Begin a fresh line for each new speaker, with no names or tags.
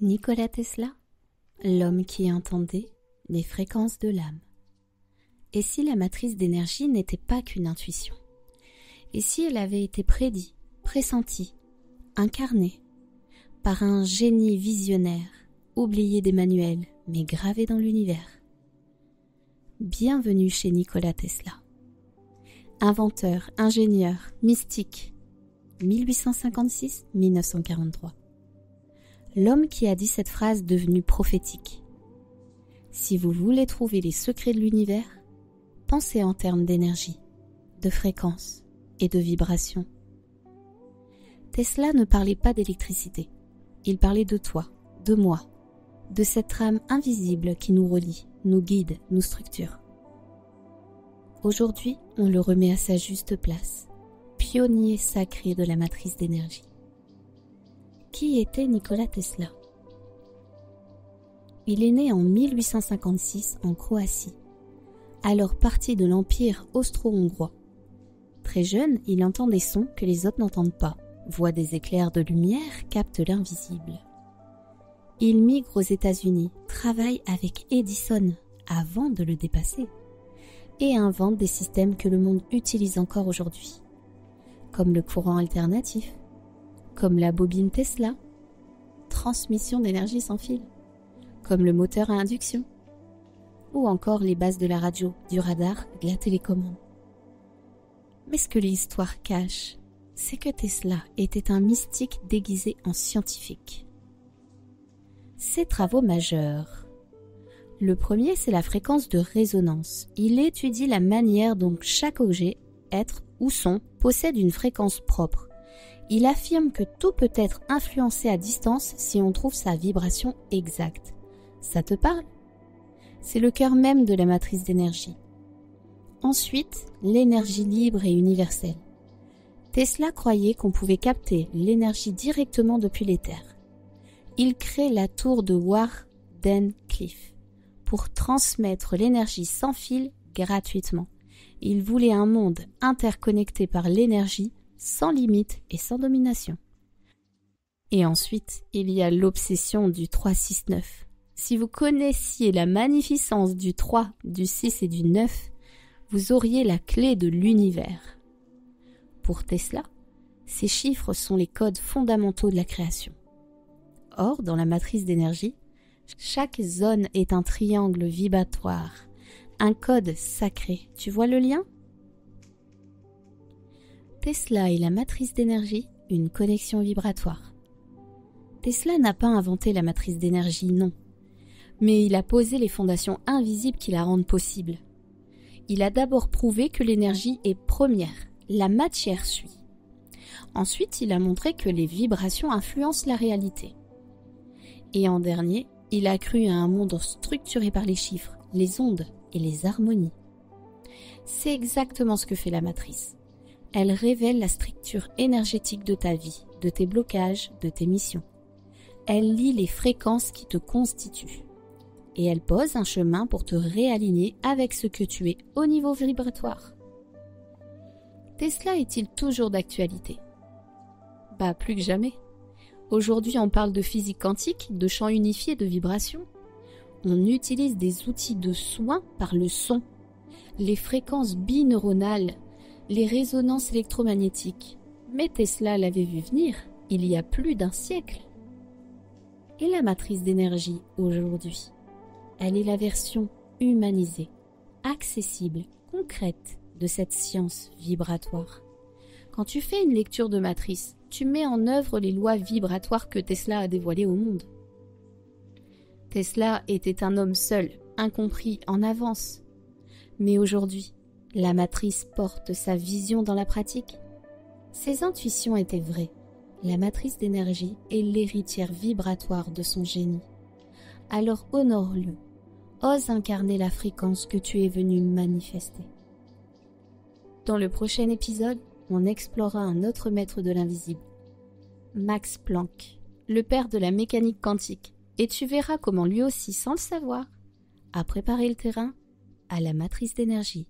Nikola Tesla, l'homme qui entendait les fréquences de l'âme. Et si la matrice d'énergie n'était pas qu'une intuition? Et si elle avait été prédite, pressentie, incarnée par un génie visionnaire, oublié des manuels, mais gravé dans l'univers? Bienvenue chez Nikola Tesla. Inventeur, ingénieur, mystique, 1856-1943. L'homme qui a dit cette phrase devenue prophétique. Si vous voulez trouver les secrets de l'univers, pensez en termes d'énergie, de fréquence et de vibration. Tesla ne parlait pas d'électricité. Il parlait de toi, de moi, de cette trame invisible qui nous relie, nous guide, nous structure. Aujourd'hui, on le remet à sa juste place, pionnier sacré de la matrice d'énergie. Qui était Nikola Tesla? Il est né en 1856 en Croatie, alors partie de l'Empire austro-hongrois. Très jeune, il entend des sons que les autres n'entendent pas, voit des éclairs de lumière, capte l'invisible. Il migre aux États-Unis, travaille avec Edison avant de le dépasser et invente des systèmes que le monde utilise encore aujourd'hui, comme le courant alternatif, comme la bobine Tesla, transmission d'énergie sans fil, comme le moteur à induction, ou encore les bases de la radio, du radar, de la télécommande. Mais ce que l'histoire cache, c'est que Tesla était un mystique déguisé en scientifique. Ses travaux majeurs. Le premier, c'est la fréquence de résonance. Il étudie la manière dont chaque objet, être ou son, possède une fréquence propre. Il affirme que tout peut être influencé à distance si on trouve sa vibration exacte. Ça te parle? C'est le cœur même de la matrice d'énergie. Ensuite, l'énergie libre et universelle. Tesla croyait qu'on pouvait capter l'énergie directement depuis l'éther. Il crée la tour de Wardenclyffe pour transmettre l'énergie sans fil gratuitement. Il voulait un monde interconnecté par l'énergie, sans limite et sans domination. Et ensuite, il y a l'obsession du 3-6-9. Si vous connaissiez la magnificence du 3, du 6 et du 9, vous auriez la clé de l'univers. Pour Tesla, ces chiffres sont les codes fondamentaux de la création. Or, dans la matrice d'énergie, chaque zone est un triangle vibratoire, un code sacré. Tu vois le lien? Tesla et la matrice d'énergie, une connexion vibratoire. Tesla n'a pas inventé la matrice d'énergie, non. Mais il a posé les fondations invisibles qui la rendent possible. Il a d'abord prouvé que l'énergie est première, la matière suit. Ensuite, il a montré que les vibrations influencent la réalité. Et en dernier, il a cru à un monde structuré par les chiffres, les ondes et les harmonies. C'est exactement ce que fait la matrice. Elle révèle la structure énergétique de ta vie, de tes blocages, de tes missions. Elle lie les fréquences qui te constituent. Et elle pose un chemin pour te réaligner avec ce que tu es au niveau vibratoire. Tesla est-il toujours d'actualité? Plus que jamais. Aujourd'hui, on parle de physique quantique, de champs unifiés, de vibrations. On utilise des outils de soin par le son, les fréquences bineuronales, les résonances électromagnétiques. Mais Tesla l'avait vu venir il y a plus d'un siècle. Et la matrice d'énergie aujourd'hui? Elle est la version humanisée, accessible, concrète de cette science vibratoire. Quand tu fais une lecture de matrice, tu mets en œuvre les lois vibratoires que Tesla a dévoilées au monde. Tesla était un homme seul, incompris, en avance. Mais aujourd'hui, la matrice porte sa vision dans la pratique. Ses intuitions étaient vraies. La matrice d'énergie est l'héritière vibratoire de son génie. Alors honore-le. Ose incarner la fréquence que tu es venu manifester. Dans le prochain épisode, on explorera un autre maître de l'invisible, Max Planck, le père de la mécanique quantique, et tu verras comment lui aussi, sans le savoir, a préparé le terrain à la matrice d'énergie.